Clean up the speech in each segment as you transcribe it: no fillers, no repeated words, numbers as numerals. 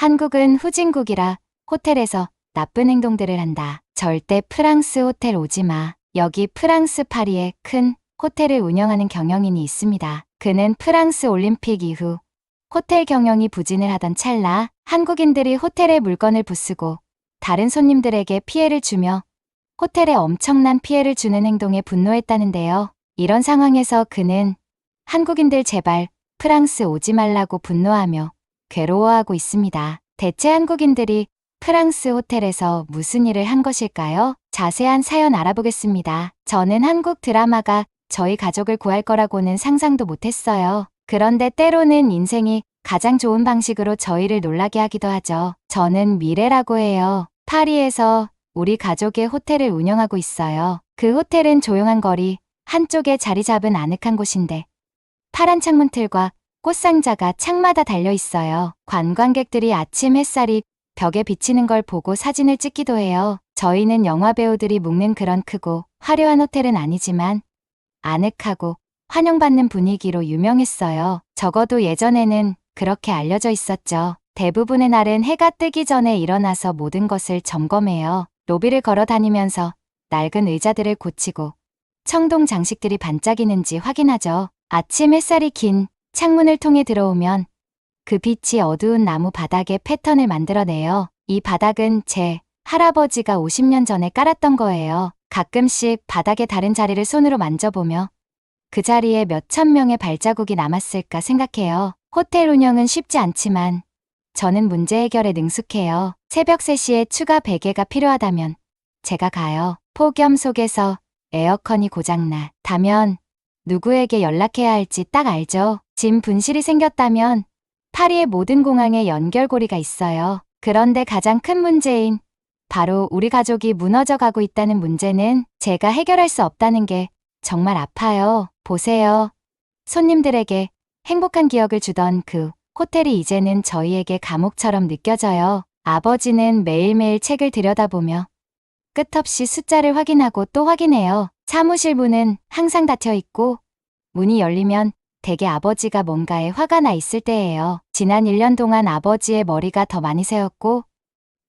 한국은 후진국이라 호텔에서 나쁜 행동들을 한다. 절대 프랑스 호텔 오지 마. 여기 프랑스 파리에 큰 호텔을 운영하는 경영인이 있습니다. 그는 프랑스 올림픽 이후 호텔 경영이 부진을 하던 찰나 한국인들이 호텔에 물건을 부수고 다른 손님들에게 피해를 주며 호텔에 엄청난 피해를 주는 행동에 분노했다는데요. 이런 상황에서 그는 한국인들 제발 프랑스 오지 말라고 분노하며 괴로워하고 있습니다. 대체 한국인들이 프랑스 호텔에서 무슨 일을 한 것일까요? 자세한 사연 알아보겠습니다. 저는 한국 드라마가 저희 가족을 구할 거라고는 상상도 못했어요. 그런데 때로는 인생이 가장 좋은 방식으로 저희를 놀라게 하기도 하죠. 저는 미래라고 해요. 파리에서 우리 가족의 호텔을 운영하고 있어요. 그 호텔은 조용한 거리 한쪽에 자리 잡은 아늑한 곳인데 파란 창문틀과 꽃상자가 창마다 달려 있어요. 관광객들이 아침 햇살이 벽에 비치는 걸 보고 사진을 찍기도 해요. 저희는 영화 배우들이 묵는 그런 크고 화려한 호텔은 아니지만 아늑하고 환영받는 분위기로 유명했어요. 적어도 예전에는 그렇게 알려져 있었죠. 대부분의 날은 해가 뜨기 전에 일어나서 모든 것을 점검해요. 로비를 걸어 다니면서 낡은 의자들을 고치고 청동 장식들이 반짝이는지 확인하죠. 아침 햇살이 긴 창문을 통해 들어오면 그 빛이 어두운 나무 바닥에 패턴을 만들어내요. 이 바닥은 제 할아버지가 50년 전에 깔았던 거예요. 가끔씩 바닥의 다른 자리를 손으로 만져보며 그 자리에 몇천 명의 발자국이 남았을까 생각해요. 호텔 운영은 쉽지 않지만 저는 문제 해결에 능숙해요. 새벽 3시에 추가 베개가 필요하다면 제가 가요. 폭염 속에서 에어컨이 고장나다면 누구에게 연락해야 할지 딱 알죠. 짐 분실이 생겼다면 파리의 모든 공항에 연결고리가 있어요. 그런데 가장 큰 문제인 바로 우리 가족이 무너져 가고 있다는 문제는 제가 해결할 수 없다는 게 정말 아파요. 보세요. 손님들에게 행복한 기억을 주던 그 호텔이 이제는 저희에게 감옥처럼 느껴져요. 아버지는 매일매일 책을 들여다보며 끝없이 숫자를 확인하고 또 확인해요. 사무실 문은 항상 닫혀 있고 문이 열리면 대개 아버지가 뭔가에 화가 나 있을 때예요. 지난 1년 동안 아버지의 머리가 더 많이 새었고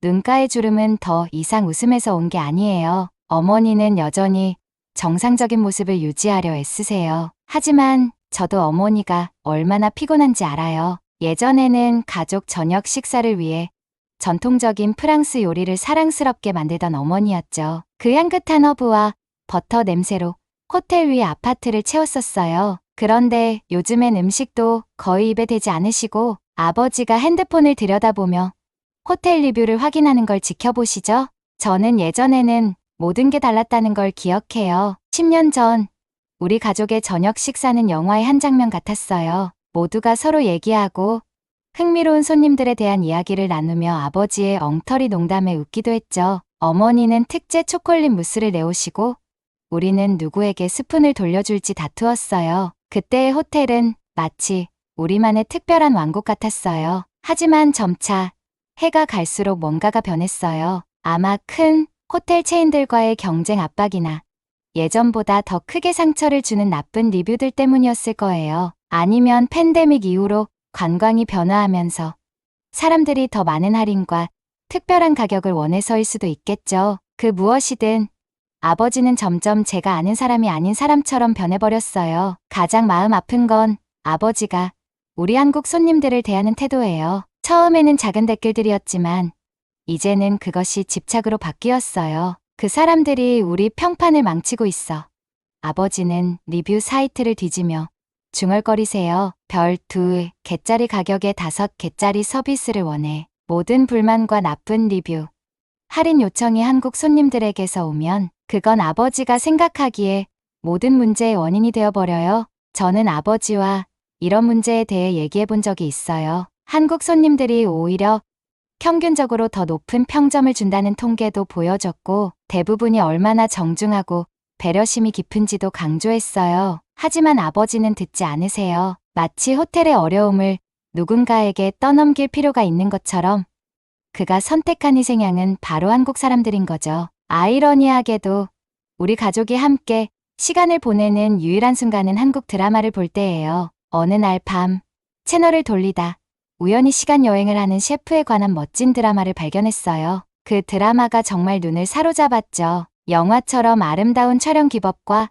눈가의 주름은 더 이상 웃음에서 온 게 아니에요. 어머니는 여전히 정상적인 모습을 유지하려 애쓰세요. 하지만 저도 어머니가 얼마나 피곤한지 알아요. 예전에는 가족 저녁 식사를 위해 전통적인 프랑스 요리를 사랑스럽게 만들던 어머니였죠. 그 향긋한 허브와 버터 냄새로 호텔 위의 아파트를 채웠었어요. 그런데 요즘엔 음식도 거의 입에 대지 않으시고 아버지가 핸드폰을 들여다보며 호텔 리뷰를 확인하는 걸 지켜보시죠. 저는 예전에는 모든 게 달랐다는 걸 기억해요. 10년 전 우리 가족의 저녁 식사는 영화의 한 장면 같았어요. 모두가 서로 얘기하고 흥미로운 손님들에 대한 이야기를 나누며 아버지의 엉터리 농담에 웃기도 했죠. 어머니는 특제 초콜릿 무스를 내오시고 우리는 누구에게 스푼을 돌려줄지 다투었어요. 그때의 호텔은 마치 우리만의 특별한 왕국 같았어요. 하지만 점차 해가 갈수록 뭔가가 변했어요. 아마 큰 호텔 체인들과의 경쟁 압박이나 예전보다 더 크게 상처를 주는 나쁜 리뷰들 때문이었을 거예요. 아니면 팬데믹 이후로 관광이 변화하면서 사람들이 더 많은 할인과 특별한 가격을 원해서일 수도 있겠죠. 그 무엇이든 아버지는 점점 제가 아는 사람이 아닌 사람처럼 변해버렸어요. 가장 마음 아픈 건 아버지가 우리 한국 손님들을 대하는 태도예요. 처음에는 작은 댓글들이었지만 이제는 그것이 집착으로 바뀌었어요. 그 사람들이 우리 평판을 망치고 있어. 아버지는 리뷰 사이트를 뒤지며 중얼거리세요. 별 2개짜리 가격에 5개짜리 서비스를 원해. 모든 불만과 나쁜 리뷰, 할인 요청이 한국 손님들에게서 오면 그건 아버지가 생각하기에 모든 문제의 원인이 되어버려요. 저는 아버지와 이런 문제에 대해 얘기해 본 적이 있어요. 한국 손님들이 오히려 평균적으로 더 높은 평점을 준다는 통계도 보여줬고 대부분이 얼마나 정중하고 배려심이 깊은지도 강조했어요. 하지만 아버지는 듣지 않으세요. 마치 호텔의 어려움을 누군가에게 떠넘길 필요가 있는 것처럼 그가 선택한 희생양은 바로 한국 사람들인 거죠. 아이러니하게도 우리 가족이 함께 시간을 보내는 유일한 순간은 한국 드라마를 볼 때예요. 어느 날 밤 채널을 돌리다 우연히 시간 여행을 하는 셰프에 관한 멋진 드라마를 발견했어요. 그 드라마가 정말 눈을 사로잡았죠. 영화처럼 아름다운 촬영 기법과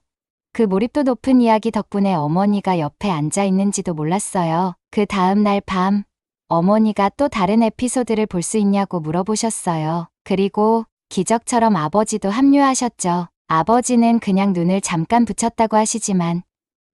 그 몰입도 높은 이야기 덕분에 어머니가 옆에 앉아 있는지도 몰랐어요. 그 다음 날 밤, 어머니가 또 다른 에피소드를 볼 수 있냐고 물어보셨어요. 그리고 기적처럼 아버지도 합류하셨죠. 아버지는 그냥 눈을 잠깐 붙였다고 하시지만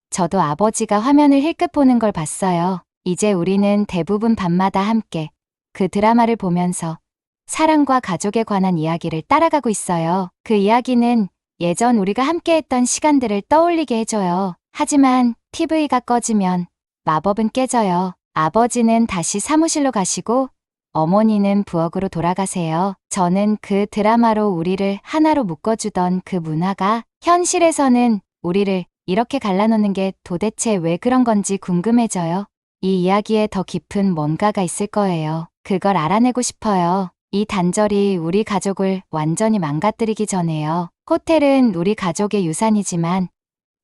저도 아버지가 화면을 힐끗 보는 걸 봤어요. 이제 우리는 대부분 밤마다 함께 그 드라마를 보면서 사랑과 가족에 관한 이야기를 따라가고 있어요. 그 이야기는 예전 우리가 함께했던 시간들을 떠올리게 해줘요. 하지만 TV가 꺼지면 마법은 깨져요. 아버지는 다시 사무실로 가시고 어머니는 부엌으로 돌아가세요. 저는 그 드라마로 우리를 하나로 묶어주던 그 문화가 현실에서는 우리를 이렇게 갈라놓는 게 도대체 왜 그런 건지 궁금해져요. 이 이야기에 더 깊은 뭔가가 있을 거예요. 그걸 알아내고 싶어요. 이 단절이 우리 가족을 완전히 망가뜨리기 전에요. 호텔은 우리 가족의 유산이지만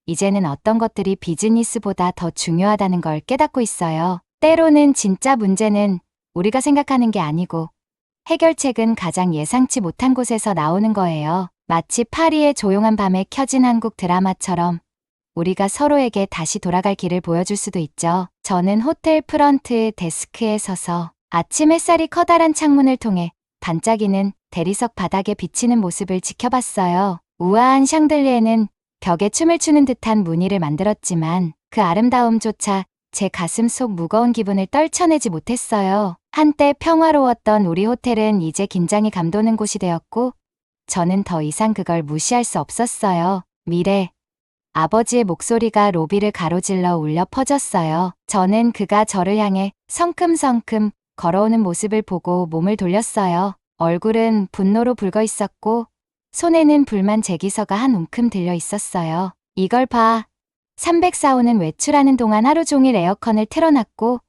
이제는 어떤 것들이 비즈니스보다 더 중요하다는 걸 깨닫고 있어요. 때로는 진짜 문제는 우리가 생각하는 게 아니고 해결책은 가장 예상치 못한 곳에서 나오는 거예요. 마치 파리의 조용한 밤에 켜진 한국 드라마처럼 우리가 서로에게 다시 돌아갈 길을 보여줄 수도 있죠. 저는 호텔 프런트 데스크에 서서 아침 햇살이 커다란 창문을 통해 반짝이는 대리석 바닥에 비치는 모습을 지켜봤어요. 우아한 샹들리에는 벽에 춤을 추는 듯한 무늬를 만들었지만 그 아름다움조차 제 가슴 속 무거운 기분을 떨쳐내지 못했어요. 한때 평화로웠던 우리 호텔은 이제 긴장이 감도는 곳이 되었고 저는 더 이상 그걸 무시할 수 없었어요. 미래. 아버지의 목소리가 로비를 가로질러 울려 퍼졌어요. 저는 그가 저를 향해 성큼성큼 걸어오는 모습을 보고 몸을 돌렸어요. 얼굴은 분노로 붉어 있었고 손에는 불만 제기서가 한 움큼 들려 있었어요. 이걸 봐. 304호는 외출하는 동안 하루 종일 에어컨을 틀어놨고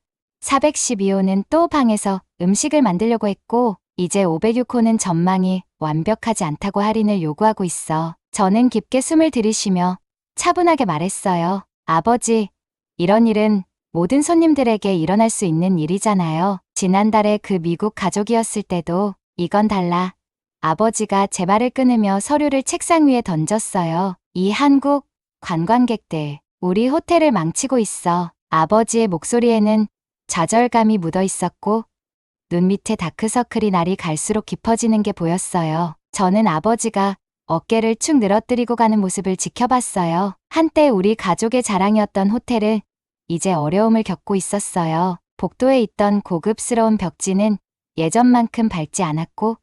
412호는 또 방에서 음식을 만들려고 했고 이제 506호는 전망이 완벽하지 않다고 할인을 요구하고 있어. 저는 깊게 숨을 들이쉬며 차분하게 말했어요. 아버지, 이런 일은 모든 손님들에게 일어날 수 있는 일이잖아요. 지난달에 그 미국 가족이었을 때도 이건 달라. 아버지가 제 말을 끊으며 서류를 책상 위에 던졌어요. 이 한국 관광객들, 우리 호텔을 망치고 있어. 아버지의 목소리에는 좌절감이 묻어 있었고 눈 밑에 다크서클이 날이 갈수록 깊어지는 게 보였어요. 저는 아버지가 어깨를 축 늘어뜨리고 가는 모습을 지켜봤어요. 한때 우리 가족의 자랑이었던 호텔은 이제 어려움을 겪고 있었어요. 복도에 있던 고급스러운 벽지는 예전만큼 밝지 않았고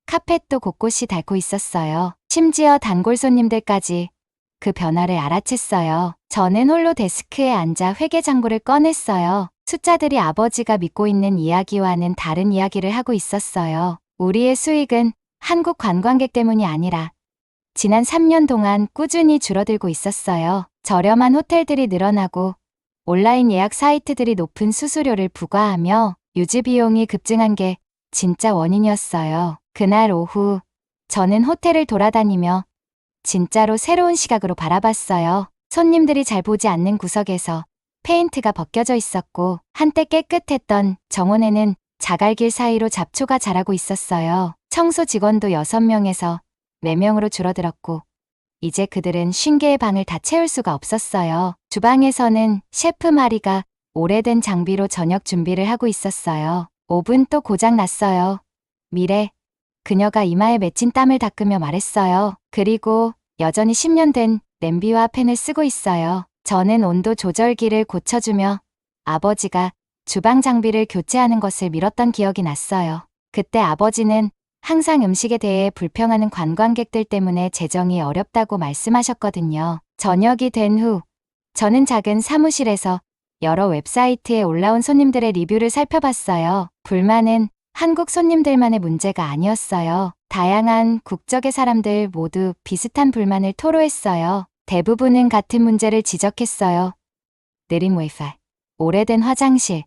카펫도 곳곳이 닳고 있었어요. 심지어 단골 손님들까지 그 변화를 알아챘어요. 저는 홀로 데스크에 앉아 회계장부를 꺼냈어요. 숫자들이 아버지가 믿고 있는 이야기와는 다른 이야기를 하고 있었어요. 우리의 수익은 한국 관광객 때문이 아니라 지난 3년 동안 꾸준히 줄어들고 있었어요. 저렴한 호텔들이 늘어나고 온라인 예약 사이트들이 높은 수수료를 부과하며 유지 비용이 급증한 게 진짜 원인이었어요. 그날 오후 저는 호텔을 돌아다니며 진짜로 새로운 시각으로 바라봤어요. 손님들이 잘 보지 않는 구석에서 페인트가 벗겨져 있었고 한때 깨끗했던 정원에는 자갈길 사이로 잡초가 자라고 있었어요. 청소 직원도 6명에서 4명으로 줄어들었고 이제 그들은 50개의 방을 다 채울 수가 없었어요. 주방에서는 셰프 마리가 오래된 장비로 저녁 준비를 하고 있었어요. 오븐 또 고장 났어요. 미래. 그녀가 이마에 맺힌 땀을 닦으며 말했어요. 그리고 여전히 10년 된 냄비와 팬을 쓰고 있어요. 저는 온도 조절기를 고쳐주며 아버지가 주방 장비를 교체하는 것을 미뤘던 기억이 났어요. 그때 아버지는 항상 음식에 대해 불평하는 관광객들 때문에 재정이 어렵다고 말씀하셨거든요. 저녁이 된 후 저는 작은 사무실에서 여러 웹사이트에 올라온 손님들의 리뷰를 살펴봤어요. 불만은 한국 손님들만의 문제가 아니었어요. 다양한 국적의 사람들 모두 비슷한 불만을 토로했어요. 대부분은 같은 문제를 지적했어요. 느린 와이파이, 오래된 화장실,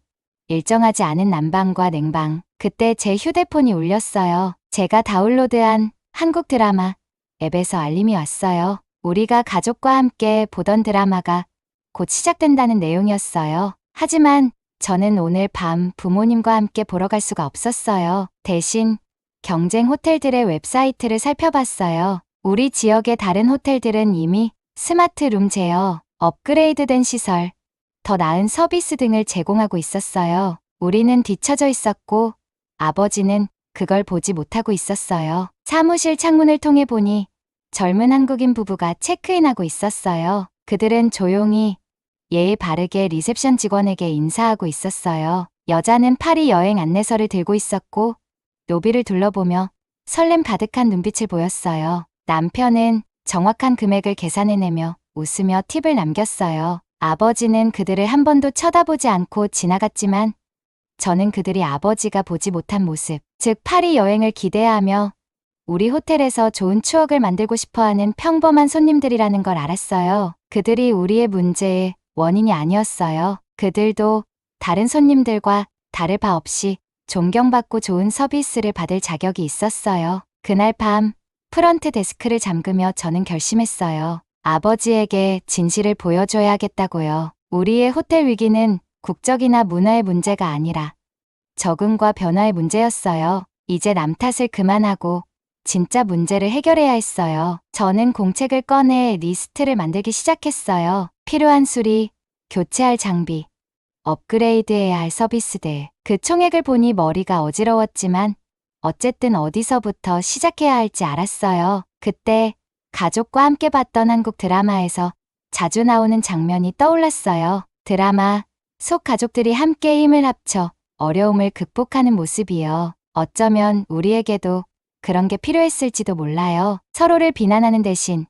일정하지 않은 난방과 냉방. 그때 제 휴대폰이 울렸어요. 제가 다운로드한 한국 드라마 앱에서 알림이 왔어요. 우리가 가족과 함께 보던 드라마가 곧 시작된다는 내용이었어요. 하지만 저는 오늘 밤 부모님과 함께 보러 갈 수가 없었어요. 대신 경쟁 호텔들의 웹사이트를 살펴봤어요. 우리 지역의 다른 호텔들은 이미 스마트룸 제어, 업그레이드된 시설, 더 나은 서비스 등을 제공하고 있었어요. 우리는 뒤처져 있었고 아버지는 그걸 보지 못하고 있었어요. 사무실 창문을 통해 보니 젊은 한국인 부부가 체크인하고 있었어요. 그들은 조용히 예의 바르게 리셉션 직원에게 인사하고 있었어요. 여자는 파리 여행 안내서를 들고 있었고 로비를 둘러보며 설렘 가득한 눈빛을 보였어요. 남편은 정확한 금액을 계산해내며 웃으며 팁을 남겼어요. 아버지는 그들을 한 번도 쳐다보지 않고 지나갔지만 저는 그들이 아버지가 보지 못한 모습, 즉 파리 여행을 기대하며 우리 호텔에서 좋은 추억을 만들고 싶어하는 평범한 손님들이라는 걸 알았어요. 그들이 우리의 문제의 원인이 아니었어요. 그들도 다른 손님들과 다를 바 없이 존경받고 좋은 서비스를 받을 자격이 있었어요. 그날 밤 프런트 데스크를 잠그며 저는 결심했어요. 아버지에게 진실을 보여줘야겠다고요. 우리의 호텔 위기는 국적이나 문화의 문제가 아니라 적응과 변화의 문제였어요. 이제 남 탓을 그만하고 진짜 문제를 해결해야 했어요. 저는 공책을 꺼내 리스트를 만들기 시작했어요. 필요한 수리, 교체할 장비, 업그레이드해야 할 서비스들. 그 총액을 보니 머리가 어지러웠지만 어쨌든 어디서부터 시작해야 할지 알았어요. 그때 가족과 함께 봤던 한국 드라마에서 자주 나오는 장면이 떠올랐어요. 드라마 속 가족들이 함께 힘을 합쳐 어려움을 극복하는 모습이요. 어쩌면 우리에게도 그런 게 필요했을지도 몰라요. 서로를 비난하는 대신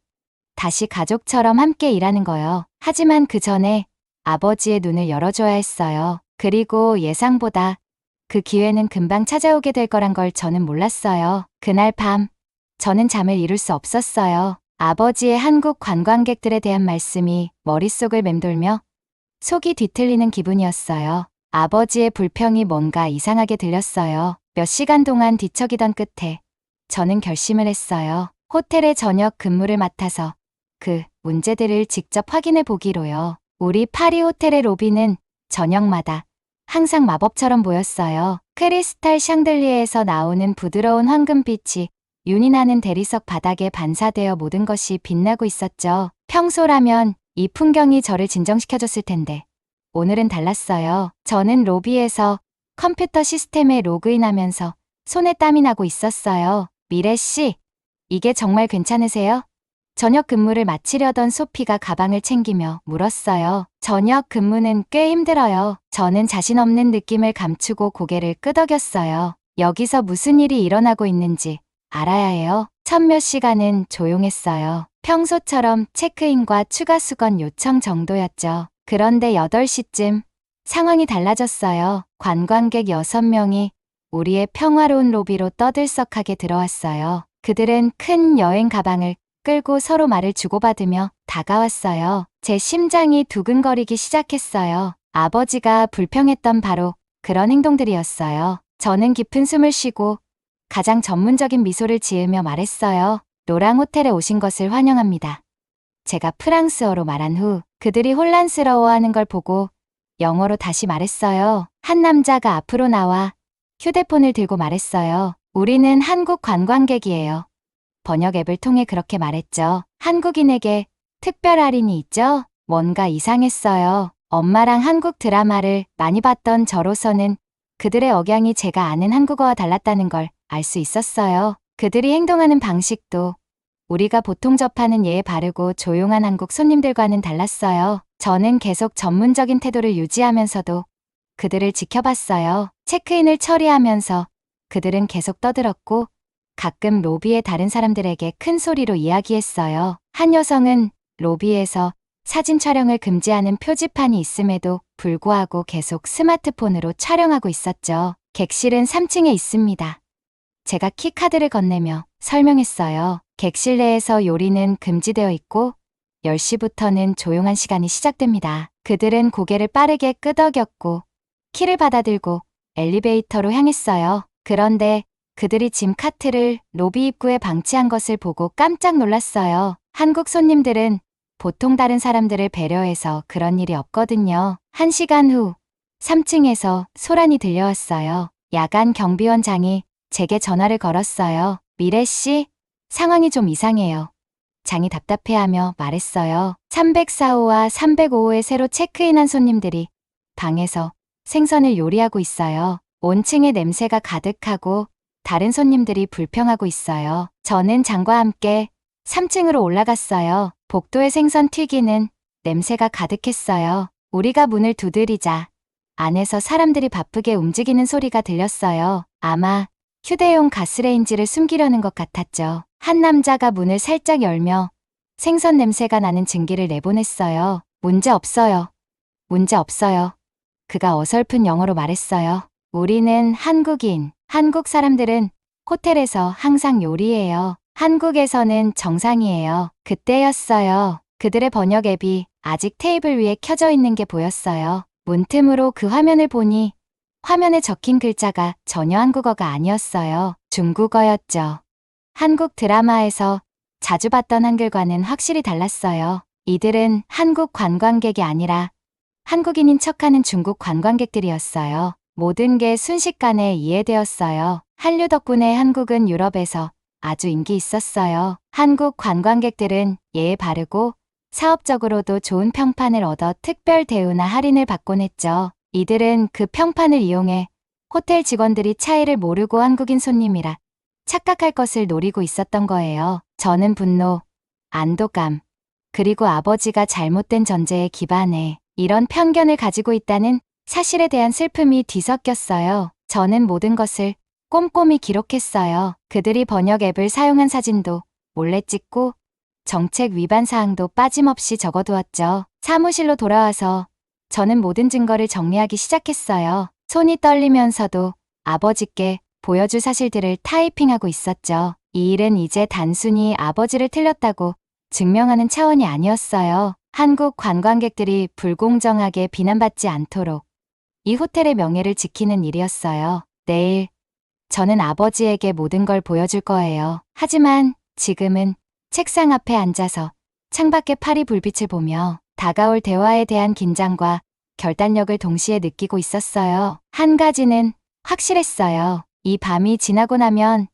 다시 가족처럼 함께 일하는 거요. 하지만 그 전에 아버지의 눈을 열어줘야 했어요. 그리고 예상보다 그 기회는 금방 찾아오게 될 거란 걸 저는 몰랐어요. 그날 밤 저는 잠을 이룰 수 없었어요. 아버지의 한국 관광객들에 대한 말씀이 머릿속을 맴돌며 속이 뒤틀리는 기분이었어요. 아버지의 불평이 뭔가 이상하게 들렸어요. 몇 시간 동안 뒤척이던 끝에 저는 결심을 했어요. 호텔의 저녁 근무를 맡아서 그 문제들을 직접 확인해 보기로요. 우리 파리 호텔의 로비는 저녁마다 항상 마법처럼 보였어요. 크리스탈 샹들리에에서 나오는 부드러운 황금빛이 윤이 나는 대리석 바닥에 반사되어 모든 것이 빛나고 있었죠. 평소라면 이 풍경이 저를 진정시켜줬을 텐데 오늘은 달랐어요. 저는 로비에서 컴퓨터 시스템에 로그인하면서 손에 땀이 나고 있었어요. 미래 씨, 이게 정말 괜찮으세요? 저녁 근무를 마치려던 소피가 가방을 챙기며 물었어요. 저녁 근무는 꽤 힘들어요. 저는 자신 없는 느낌을 감추고 고개를 끄덕였어요. 여기서 무슨 일이 일어나고 있는지 알아야 해요. 첫 몇 시간은 조용했어요. 평소처럼 체크인과 추가 수건 요청 정도였죠. 그런데 8시쯤 상황이 달라졌어요. 관광객 6명이 우리의 평화로운 로비로 떠들썩하게 들어왔어요. 그들은 큰 여행 가방을 끌고 서로 말을 주고받으며 다가왔어요. 제 심장이 두근거리기 시작했어요. 아버지가 불평했던 바로 그런 행동들이었어요. 저는 깊은 숨을 쉬고 가장 전문적인 미소를 지으며 말했어요. 노랑 호텔에 오신 것을 환영합니다. 제가 프랑스어로 말한 후 그들이 혼란스러워하는 걸 보고 영어로 다시 말했어요. 한 남자가 앞으로 나와 휴대폰을 들고 말했어요. 우리는 한국 관광객이에요. 번역 앱을 통해 그렇게 말했죠. 한국인에게 특별 할인이 있죠? 뭔가 이상했어요. 엄마랑 한국 드라마를 많이 봤던 저로서는 그들의 억양이 제가 아는 한국어와 달랐다는 걸 알 수 있었어요. 그들이 행동하는 방식도 우리가 보통 접하는 예의 바르고 조용한 한국 손님들과는 달랐어요. 저는 계속 전문적인 태도를 유지하면서도 그들을 지켜봤어요. 체크인을 처리하면서 그들은 계속 떠들었고 가끔 로비의 다른 사람들에게 큰 소리로 이야기했어요. 한 여성은 로비에서 사진 촬영을 금지하는 표지판이 있음에도 불구하고 계속 스마트폰으로 촬영하고 있었죠. 객실은 3층에 있습니다. 제가 키카드를 건네며 설명했어요. 객실 내에서 요리는 금지되어 있고 10시부터는 조용한 시간이 시작됩니다. 그들은 고개를 빠르게 끄덕였고 키를 받아들고 엘리베이터로 향했어요. 그런데 그들이 짐 카트를 로비 입구에 방치한 것을 보고 깜짝 놀랐어요. 한국 손님들은 보통 다른 사람들을 배려해서 그런 일이 없거든요. 1시간 후 3층에서 소란이 들려왔어요. 야간 경비원장이 제게 전화를 걸었어요. 미래 씨, 상황이 좀 이상해요. 장이 답답해하며 말했어요. 304호와 305호에 새로 체크인한 손님들이 방에서 생선을 요리하고 있어요. 온층에 냄새가 가득하고 다른 손님들이 불평하고 있어요. 저는 장과 함께 3층으로 올라갔어요. 복도의 생선 튀기는 냄새가 가득했어요. 우리가 문을 두드리자 안에서 사람들이 바쁘게 움직이는 소리가 들렸어요. 아마 휴대용 가스레인지를 숨기려는 것 같았죠. 한 남자가 문을 살짝 열며 생선 냄새가 나는 증기를 내보냈어요. 문제 없어요. 문제 없어요. 그가 어설픈 영어로 말했어요. 우리는 한국인. 한국 사람들은 호텔에서 항상 요리해요. 한국에서는 정상이에요. 그때였어요. 그들의 번역 앱이 아직 테이블 위에 켜져 있는 게 보였어요. 문틈으로 그 화면을 보니 화면에 적힌 글자가 전혀 한국어가 아니었어요. 중국어였죠. 한국 드라마에서 자주 봤던 한글과는 확실히 달랐어요. 이들은 한국 관광객이 아니라 한국인인 척하는 중국 관광객들이었어요. 모든 게 순식간에 이해되었어요. 한류 덕분에 한국은 유럽에서 아주 인기 있었어요. 한국 관광객들은 예에 바르고 사업적으로도 좋은 평판을 얻어 특별 대우나 할인을 받곤 했죠. 이들은 그 평판을 이용해 호텔 직원들이 차이를 모르고 한국인 손님이라 착각할 것을 노리고 있었던 거예요. 저는 분노, 안도감, 그리고 아버지가 잘못된 전제에 기반해 이런 편견을 가지고 있다는 사실에 대한 슬픔이 뒤섞였어요. 저는 모든 것을 꼼꼼히 기록했어요. 그들이 번역 앱을 사용한 사진도 몰래 찍고 정책 위반 사항도 빠짐없이 적어두었죠. 사무실로 돌아와서 저는 모든 증거를 정리하기 시작했어요. 손이 떨리면서도 아버지께 보여줄 사실들을 타이핑하고 있었죠. 이 일은 이제 단순히 아버지를 틀렸다고 증명하는 차원이 아니었어요. 한국 관광객들이 불공정하게 비난받지 않도록 이 호텔의 명예를 지키는 일이었어요. 내일 저는 아버지에게 모든 걸 보여줄 거예요. 하지만 지금은 책상 앞에 앉아서 창밖의 파리 불빛을 보며 다가올 대화에 대한 긴장과 결단력을 동시에 느끼고 있었어요. 한 가지는 확실했어요. 이 밤이 지나고 나면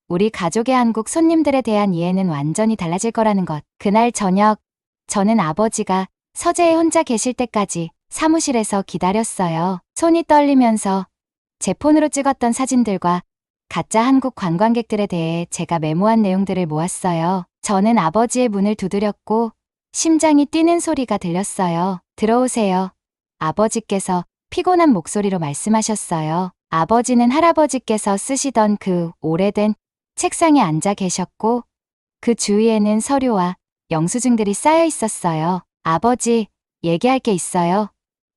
우리 가족의 한국 손님들에 대한 이해는 완전히 달라질 거라는 것. 그날 저녁, 저는 아버지가 서재에 혼자 계실 때까지 사무실에서 기다렸어요. 손이 떨리면서 제 폰으로 찍었던 사진들과 가짜 한국 관광객들에 대해 제가 메모한 내용들을 모았어요. 저는 아버지의 문을 두드렸고 심장이 뛰는 소리가 들렸어요. 들어오세요. 아버지께서 피곤한 목소리로 말씀하셨어요. 아버지는 할아버지께서 쓰시던 그 오래된 책상에 앉아 계셨고 그 주위에는 서류와 영수증들이 쌓여 있었어요. 아버지, 얘기할 게 있어요.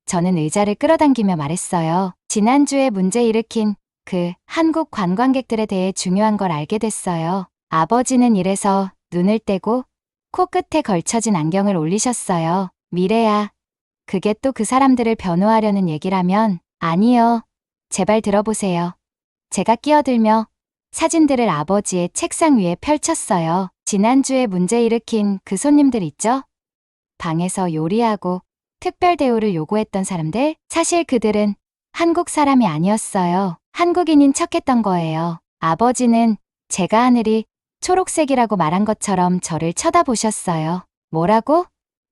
저는 의자를 끌어당기며 말했어요. 지난주에 문제 일으킨 그 한국 관광객들에 대해 중요한 걸 알게 됐어요. 아버지는 이래서 눈을 떼고 코끝에 걸쳐진 안경을 올리셨어요. 미래야, 그게 또 그 사람들을 변호하려는 얘기라면? 아니요. 제발 들어보세요. 제가 끼어들며 사진들을 아버지의 책상 위에 펼쳤어요. 지난주에 문제 일으킨 그 손님들 있죠? 방에서 요리하고 특별 대우를 요구했던 사람들? 사실 그들은 한국 사람이 아니었어요. 한국인인 척했던 거예요. 아버지는 제가 하늘이 초록색이라고 말한 것처럼 저를 쳐다보셨어요. 뭐라고?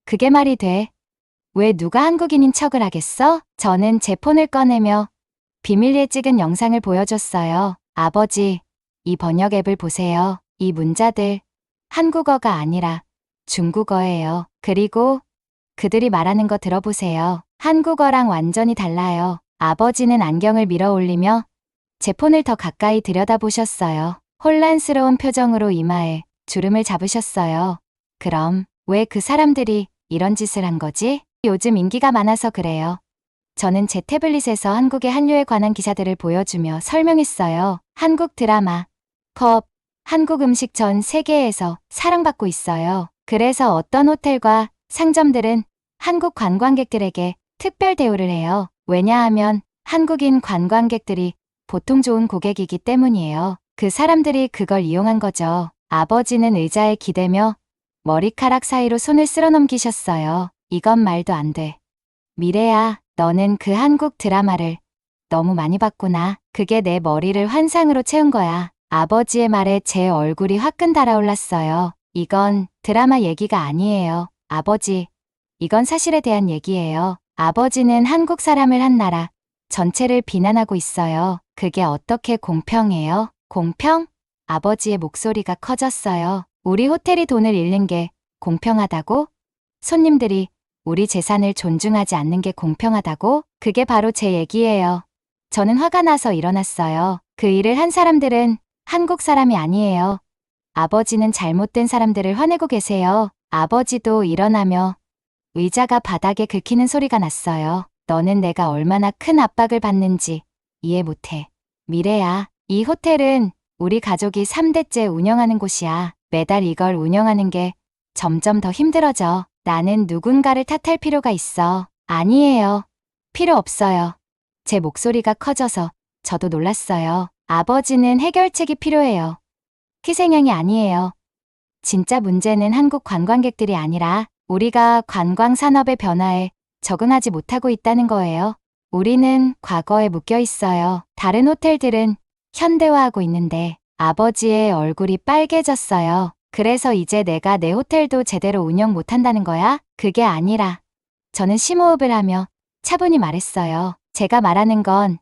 그게 말이 돼. 왜 누가 한국인인 척을 하겠어? 저는 제 폰을 꺼내며 비밀리에 찍은 영상을 보여줬어요. 아버지, 이 번역 앱을 보세요. 이 문자들, 한국어가 아니라 중국어예요. 그리고 그들이 말하는 거 들어보세요. 한국어랑 완전히 달라요. 아버지는 안경을 밀어 올리며 제 폰을 더 가까이 들여다보셨어요. 혼란스러운 표정으로 이마에 주름을 잡으셨어요. 그럼 왜 그 사람들이 이런 짓을 한 거지? 요즘 인기가 많아서 그래요. 저는 제 태블릿에서 한국의 한류에 관한 기사들을 보여주며 설명했어요. 한국 드라마, 컵, 한국 음식 전 세계에서 사랑받고 있어요. 그래서 어떤 호텔과 상점들은 한국 관광객들에게 특별 대우를 해요. 왜냐하면 한국인 관광객들이 보통 좋은 고객이기 때문이에요. 그 사람들이 그걸 이용한 거죠. 아버지는 의자에 기대며 머리카락 사이로 손을 쓸어 넘기셨어요. 이건 말도 안 돼. 미래야, 너는 그 한국 드라마를 너무 많이 봤구나. 그게 내 머리를 환상으로 채운 거야. 아버지의 말에 제 얼굴이 화끈 달아올랐어요. 이건 드라마 얘기가 아니에요. 아버지, 이건 사실에 대한 얘기예요. 아버지는 한국 사람을 한 나라 전체를 비난하고 있어요. 그게 어떻게 공평해요? 공평? 아버지의 목소리가 커졌어요. 우리 호텔이 돈을 잃는 게 공평하다고? 손님들이 우리 재산을 존중하지 않는 게 공평하다고? 그게 바로 제 얘기예요. 저는 화가 나서 일어났어요. 그 일을 한 사람들은 한국 사람이 아니에요. 아버지는 잘못된 사람들을 화내고 계세요. 아버지도 일어나며 의자가 바닥에 긁히는 소리가 났어요. 너는 내가 얼마나 큰 압박을 받는지 이해 못해. 미래야, 이 호텔은 우리 가족이 3대째 운영하는 곳이야. 매달 이걸 운영하는 게 점점 더 힘들어져. 나는 누군가를 탓할 필요가 있어. 아니에요. 필요 없어요. 제 목소리가 커져서 저도 놀랐어요. 아버지는 해결책이 필요해요. 희생양이 아니에요. 진짜 문제는 한국 관광객들이 아니라 우리가 관광 산업의 변화에 적응하지 못하고 있다는 거예요. 우리는 과거에 묶여 있어요. 다른 호텔들은 현대화하고 있는데 아버지의 얼굴이 빨개졌어요. 그래서 이제 내가 내 호텔도 제대로 운영 못한다는 거야? 그게 아니라 저는 심호흡을 하며 차분히 말했어요. 제가 말하는 건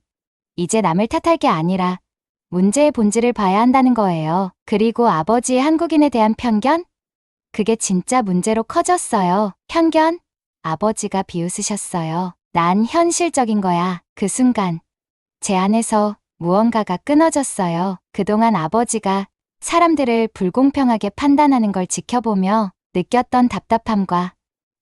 이제 남을 탓할 게 아니라 문제의 본질을 봐야 한다는 거예요. 그리고 아버지의 한국인에 대한 편견? 그게 진짜 문제로 커졌어요. 편견? 아버지가 비웃으셨어요. 난 현실적인 거야. 그 순간 제 안에서 무언가가 끊어졌어요. 그동안 아버지가 사람들을 불공평하게 판단하는 걸 지켜보며 느꼈던 답답함과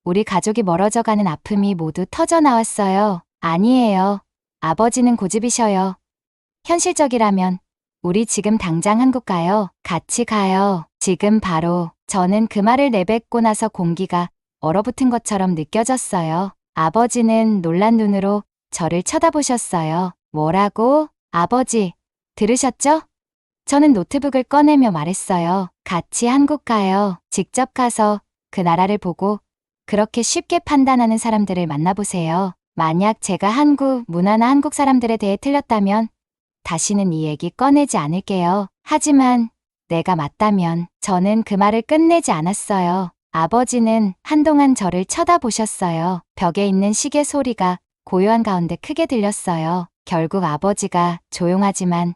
우리 가족이 멀어져가는 아픔이 모두 터져 나왔어요. 아니에요. 아버지는 고집이셔요. 현실적이라면 우리 지금 당장 한국 가요. 같이 가요. 지금 바로. 저는 그 말을 내뱉고 나서 공기가 얼어붙은 것처럼 느껴졌어요. 아버지는 놀란 눈으로 저를 쳐다보셨어요. 뭐라고? 아버지, 들으셨죠? 저는 노트북을 꺼내며 말했어요. 같이 한국 가요. 직접 가서 그 나라를 보고 그렇게 쉽게 판단하는 사람들을 만나보세요. 만약 제가 한국 문화나 한국 사람들에 대해 틀렸다면 다시는 이 얘기 꺼내지 않을게요. 하지만 내가 맞다면 저는 그 말을 끝내지 않았어요. 아버지는 한동안 저를 쳐다보셨어요. 벽에 있는 시계 소리가 고요한 가운데 크게 들렸어요. 결국 아버지가 조용하지만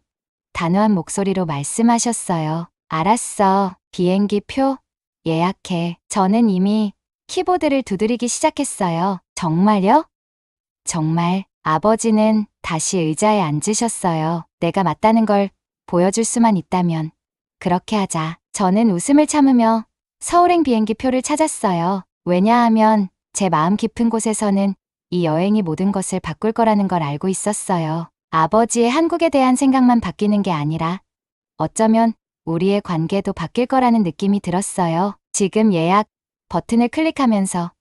단호한 목소리로 말씀하셨어요. 알았어. 비행기 표 예약해. 저는 이미 키보드를 두드리기 시작했어요. 정말요? 정말. 아버지는 다시 의자에 앉으셨어요. 내가 맞다는 걸 보여줄 수만 있다면 그렇게 하자. 저는 웃음을 참으며 서울행 비행기 표를 찾았어요. 왜냐하면 제 마음 깊은 곳에서는 이 여행이 모든 것을 바꿀 거라는 걸 알고 있었어요. 아버지의 한국에 대한 생각만 바뀌는 게 아니라 어쩌면 우리의 관계도 바뀔 거라는 느낌이 들었어요. 지금 예약 버튼을 클릭하면서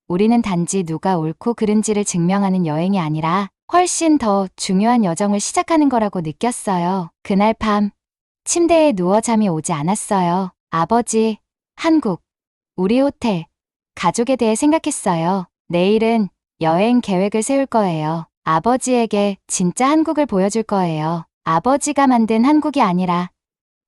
우리는 단지 누가 옳고 그른지를 증명하는 여행이 아니라 훨씬 더 중요한 여정을 시작하는 거라고 느꼈어요. 그날 밤 침대에 누워 잠이 오지 않았어요. 아버지, 한국, 우리 호텔, 가족에 대해 생각했어요. 내일은 여행 계획을 세울 거예요. 아버지에게 진짜 한국을 보여줄 거예요. 아버지가 만든 한국이 아니라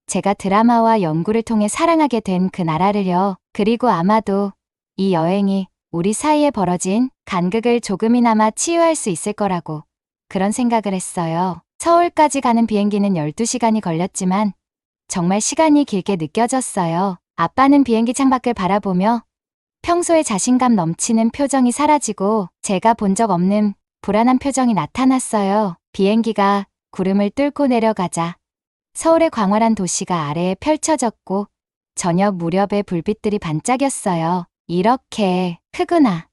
제가 드라마와 연구를 통해 사랑하게 된 그 나라를요. 그리고 아마도 이 여행이 우리 사이에 벌어진 간극을 조금이나마 치유할 수 있을 거라고 그런 생각을 했어요. 서울까지 가는 비행기는 12시간이 걸렸지만 정말 시간이 길게 느껴졌어요. 아빠는 비행기 창밖을 바라보며 평소에 자신감 넘치는 표정이 사라지고 제가 본 적 없는 불안한 표정이 나타났어요. 비행기가 구름을 뚫고 내려가자 서울의 광활한 도시가 아래에 펼쳐졌고 저녁 무렵에 불빛들이 반짝였어요. 이렇게 크구나.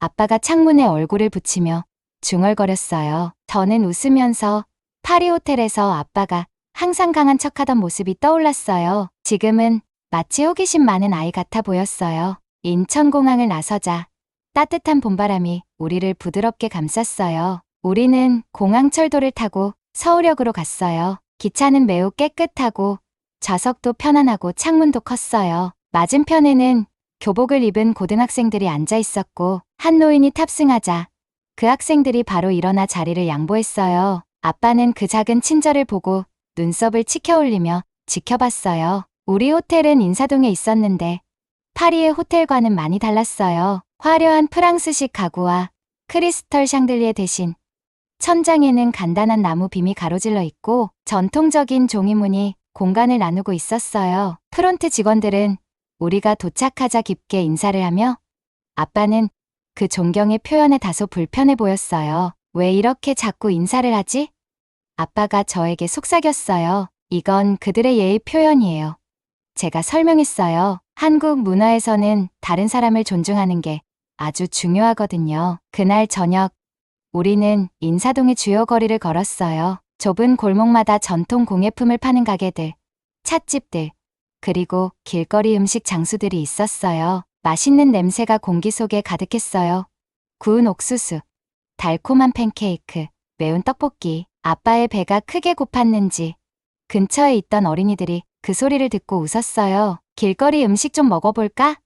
아빠가 창문에 얼굴을 붙이며 중얼거렸어요. 저는 웃으면서 파리 호텔에서 아빠가 항상 강한 척하던 모습이 떠올랐어요. 지금은 마치 호기심 많은 아이 같아 보였어요. 인천공항을 나서자 따뜻한 봄바람이 우리를 부드럽게 감쌌어요. 우리는 공항철도를 타고 서울역으로 갔어요. 기차는 매우 깨끗하고 좌석도 편안하고 창문도 컸어요. 맞은편에는 교복을 입은 고등학생들이 앉아 있었고 한 노인이 탑승하자 그 학생들이 바로 일어나 자리를 양보했어요. 아빠는 그 작은 친절을 보고 눈썹을 치켜 올리며 지켜봤어요. 우리 호텔은 인사동에 있었는데 파리의 호텔과는 많이 달랐어요. 화려한 프랑스식 가구와 크리스털 샹들리에 대신 천장에는 간단한 나무 빔이 가로질러 있고 전통적인 종이문이 공간을 나누고 있었어요. 프론트 직원들은 우리가 도착하자 깊게 인사를 하며 아빠는 그 존경의 표현에 다소 불편해 보였어요. 왜 이렇게 자꾸 인사를 하지? 아빠가 저에게 속삭였어요. 이건 그들의 예의 표현이에요. 제가 설명했어요. 한국 문화에서는 다른 사람을 존중하는 게 아주 중요하거든요. 그날 저녁 우리는 인사동의 주요 거리를 걸었어요. 좁은 골목마다 전통 공예품을 파는 가게들, 찻집들, 그리고 길거리 음식 장수들이 있었어요. 맛있는 냄새가 공기 속에 가득했어요. 구운 옥수수, 달콤한 팬케이크, 매운 떡볶이. 아빠의 배가 크게 고팠는지 근처에 있던 어린이들이 그 소리를 듣고 웃었어요. 길거리 음식 좀 먹어볼까?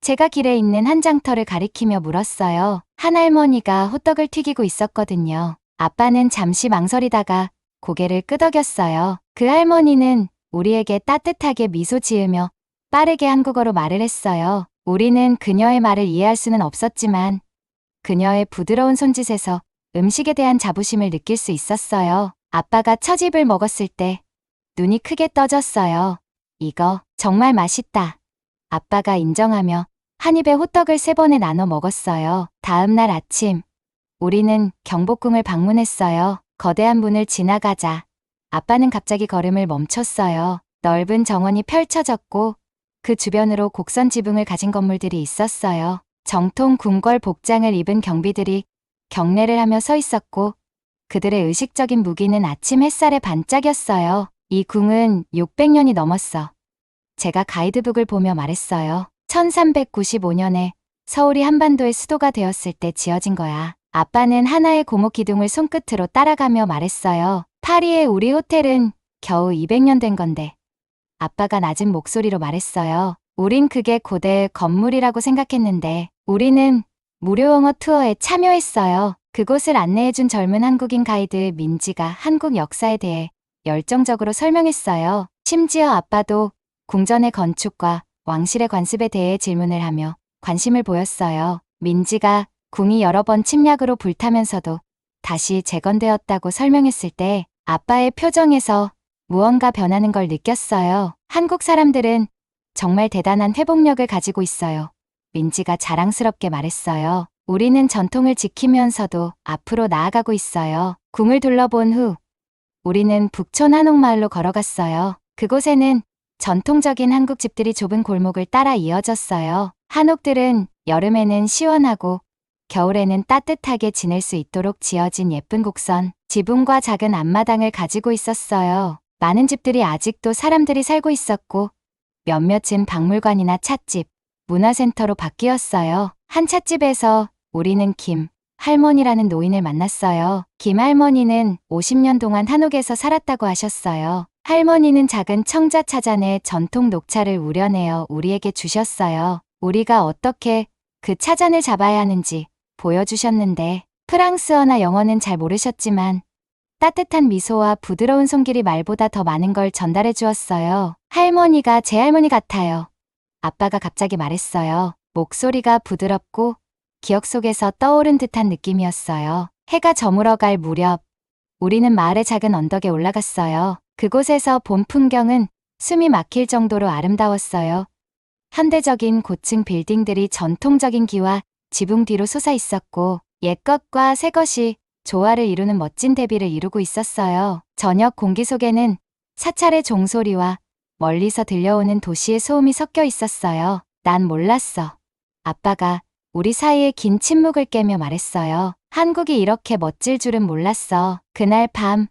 제가 길에 있는 한 장터를 가리키며 물었어요. 한 할머니가 호떡을 튀기고 있었거든요. 아빠는 잠시 망설이다가 고개를 끄덕였어요. 그 할머니는 우리에게 따뜻하게 미소 지으며 빠르게 한국어로 말을 했어요. 우리는 그녀의 말을 이해할 수는 없었지만 그녀의 부드러운 손짓에서 음식에 대한 자부심을 느낄 수 있었어요. 아빠가 첫 입을 먹었을 때 눈이 크게 떠졌어요. 이거 정말 맛있다. 아빠가 인정하며 한 입에 호떡을 3번에 나눠 먹었어요. 다음 날 아침 우리는 경복궁을 방문했어요. 거대한 문을 지나가자 아빠는 갑자기 걸음을 멈췄어요. 넓은 정원이 펼쳐졌고 그 주변으로 곡선 지붕을 가진 건물들이 있었어요. 정통 궁궐 복장을 입은 경비들이 경례를 하며 서 있었고 그들의 의식적인 무기는 아침 햇살에 반짝였어요. 이 궁은 600년이 넘었어. 제가 가이드북을 보며 말했어요. 1395년에 서울이 한반도의 수도가 되었을 때 지어진 거야. 아빠는 하나의 고목 기둥을 손끝으로 따라가며 말했어요. 파리의 우리 호텔은 겨우 200년 된 건데. 아빠가 낮은 목소리로 말했어요. 우린 그게 고대 건물이라고 생각했는데 우리는 무료 영어 투어에 참여했어요. 그곳을 안내해준 젊은 한국인 가이드 민지가 한국 역사에 대해 열정적으로 설명했어요. 심지어 아빠도 궁전의 건축과 왕실의 관습에 대해 질문을 하며 관심을 보였어요. 민지가 궁이 여러 번 침략으로 불타면서도 다시 재건되었다고 설명했을 때 아빠의 표정에서 무언가 변하는 걸 느꼈어요. 한국 사람들은 정말 대단한 회복력을 가지고 있어요. 민지가 자랑스럽게 말했어요. 우리는 전통을 지키면서도 앞으로 나아가고 있어요. 궁을 둘러본 후 우리는 북촌 한옥마을로 걸어갔어요. 그곳에는 전통적인 한국 집들이 좁은 골목을 따라 이어졌어요. 한옥들은 여름에는 시원하고 겨울에는 따뜻하게 지낼 수 있도록 지어진 예쁜 곡선, 지붕과 작은 앞마당을 가지고 있었어요. 많은 집들이 아직도 사람들이 살고 있었고 몇몇은 박물관이나 찻집, 문화센터로 바뀌었어요. 한 찻집에서 우리는 김 할머니라는 노인을 만났어요. 김 할머니는 50년 동안 한옥에서 살았다고 하셨어요. 할머니는 작은 청자 차잔에 전통 녹차를 우려내어 우리에게 주셨어요. 우리가 어떻게 그 차잔을 잡아야 하는지 보여주셨는데 프랑스어나 영어는 잘 모르셨지만 따뜻한 미소와 부드러운 손길이 말보다 더 많은 걸 전달해 주었어요. 할머니가 제 할머니 같아요. 아빠가 갑자기 말했어요. 목소리가 부드럽고 기억 속에서 떠오른 듯한 느낌이었어요. 해가 저물어갈 무렵 우리는 마을의 작은 언덕에 올라갔어요. 그곳에서 본 풍경은 숨이 막힐 정도로 아름다웠어요. 현대적인 고층 빌딩들이 전통적인 기와 지붕 뒤로 솟아 있었고 옛것과 새것이 조화를 이루는 멋진 대비를 이루고 있었어요. 저녁 공기 속에는 사찰의 종소리와 멀리서 들려오는 도시의 소음이 섞여 있었어요. 난 몰랐어. 아빠가 우리 사이에 긴 침묵을 깨며 말했어요. 한국이 이렇게 멋질 줄은 몰랐어. 그날 밤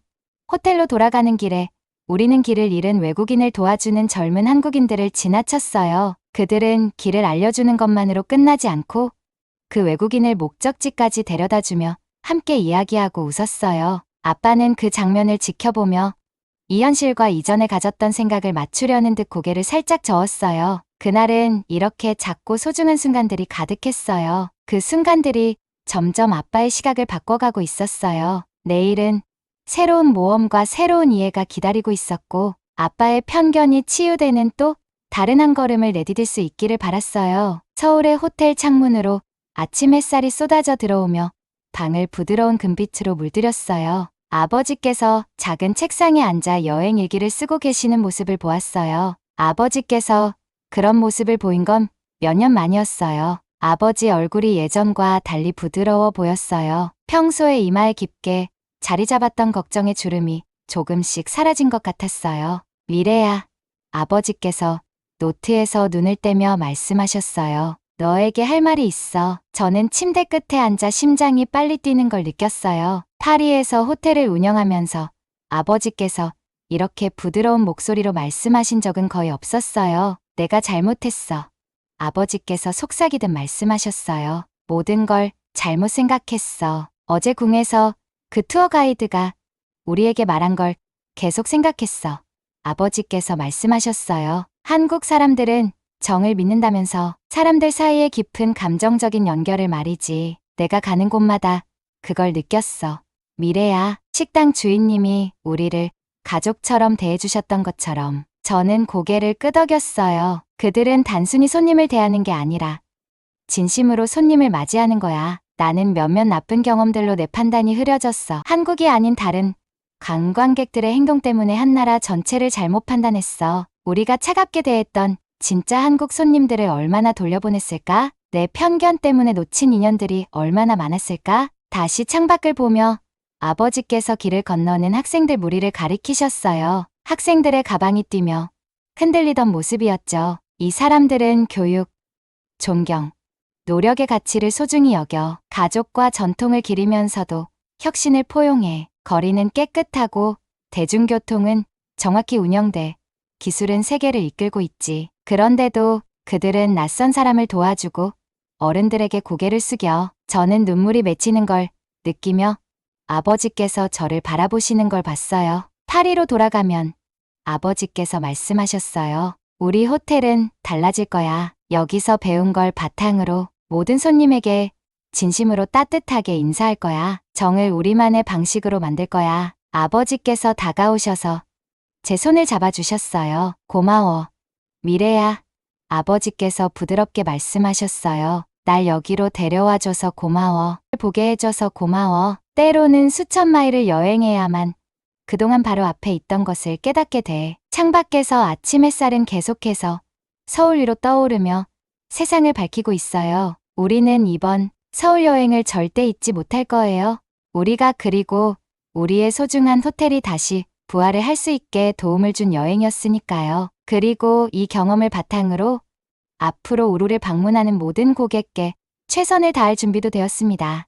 호텔로 돌아가는 길에 우리는 길을 잃은 외국인을 도와주는 젊은 한국인들을 지나쳤어요. 그들은 길을 알려주는 것만으로 끝나지 않고 그 외국인을 목적지까지 데려다주며 함께 이야기하고 웃었어요. 아빠는 그 장면을 지켜보며 이 현실과 이전에 가졌던 생각을 맞추려는 듯 고개를 살짝 저었어요. 그날은 이렇게 작고 소중한 순간들이 가득했어요. 그 순간들이 점점 아빠의 시각을 바꿔가고 있었어요. 내일은 새로운 모험과 새로운 이해가 기다리고 있었고 아빠의 편견이 치유되는 또 다른 한 걸음을 내디딜 수 있기를 바랐어요. 서울의 호텔 창문으로 아침 햇살이 쏟아져 들어오며 방을 부드러운 금빛으로 물들였어요. 아버지께서 작은 책상에 앉아 여행 일기를 쓰고 계시는 모습을 보았어요. 아버지께서 그런 모습을 보인 건 몇 년 만이었어요. 아버지 얼굴이 예전과 달리 부드러워 보였어요. 평소에 이마에 깊게 자리 잡았던 걱정의 주름이 조금씩 사라진 것 같았어요. 미래야, 아버지께서 노트에서 눈을 떼며 말씀하셨어요. 너에게 할 말이 있어. 저는 침대 끝에 앉아 심장이 빨리 뛰는 걸 느꼈어요. 파리에서 호텔을 운영하면서 아버지께서 이렇게 부드러운 목소리로 말씀하신 적은 거의 없었어요. 내가 잘못했어. 아버지께서 속삭이듯 말씀하셨어요. 모든 걸 잘못 생각했어. 어제 궁에서 그 투어 가이드가 우리에게 말한 걸 계속 생각했어. 아버지께서 말씀하셨어요. 한국 사람들은 정을 믿는다면서 사람들 사이에 깊은 감정적인 연결을 말이지. 내가 가는 곳마다 그걸 느꼈어. 미래야, 식당 주인님이 우리를 가족처럼 대해주셨던 것처럼 저는 고개를 끄덕였어요. 그들은 단순히 손님을 대하는 게 아니라 진심으로 손님을 맞이하는 거야. 나는 몇몇 나쁜 경험들로 내 판단이 흐려졌어. 한국이 아닌 다른 관광객들의 행동 때문에 한 나라 전체를 잘못 판단했어. 우리가 차갑게 대했던 진짜 한국 손님들을 얼마나 돌려보냈을까? 내 편견 때문에 놓친 인연들이 얼마나 많았을까? 다시 창밖을 보며 아버지께서 길을 건너는 학생들 무리를 가리키셨어요. 학생들의 가방이 뛰며 흔들리던 모습이었죠. 이 사람들은 교육, 존경, 노력의 가치를 소중히 여겨 가족과 전통을 기리면서도 혁신을 포용해. 거리는 깨끗하고 대중교통은 정확히 운영돼. 기술은 세계를 이끌고 있지. 그런데도 그들은 낯선 사람을 도와주고 어른들에게 고개를 숙여. 저는 눈물이 맺히는 걸 느끼며 아버지께서 저를 바라보시는 걸 봤어요. 파리로 돌아가면 아버지께서 말씀하셨어요. 우리 호텔은 달라질 거야. 여기서 배운 걸 바탕으로 모든 손님에게 진심으로 따뜻하게 인사할 거야. 정을 우리만의 방식으로 만들 거야. 아버지께서 다가오셔서 제 손을 잡아주셨어요. 고마워. 미래야. 아버지께서 부드럽게 말씀하셨어요. 날 여기로 데려와줘서 고마워. 보게 해줘서 고마워. 때로는 수천 마일을 여행해야만 그동안 바로 앞에 있던 것을 깨닫게 돼. 창밖에서 아침 햇살은 계속해서 서울 위로 떠오르며 세상을 밝히고 있어요. 우리는 이번 서울 여행을 절대 잊지 못할 거예요. 우리가 그리고 우리의 소중한 호텔이 다시 부활을 할 수 있게 도움을 준 여행이었으니까요. 그리고 이 경험을 바탕으로 앞으로 우루를 방문하는 모든 고객께 최선을 다할 준비도 되었습니다.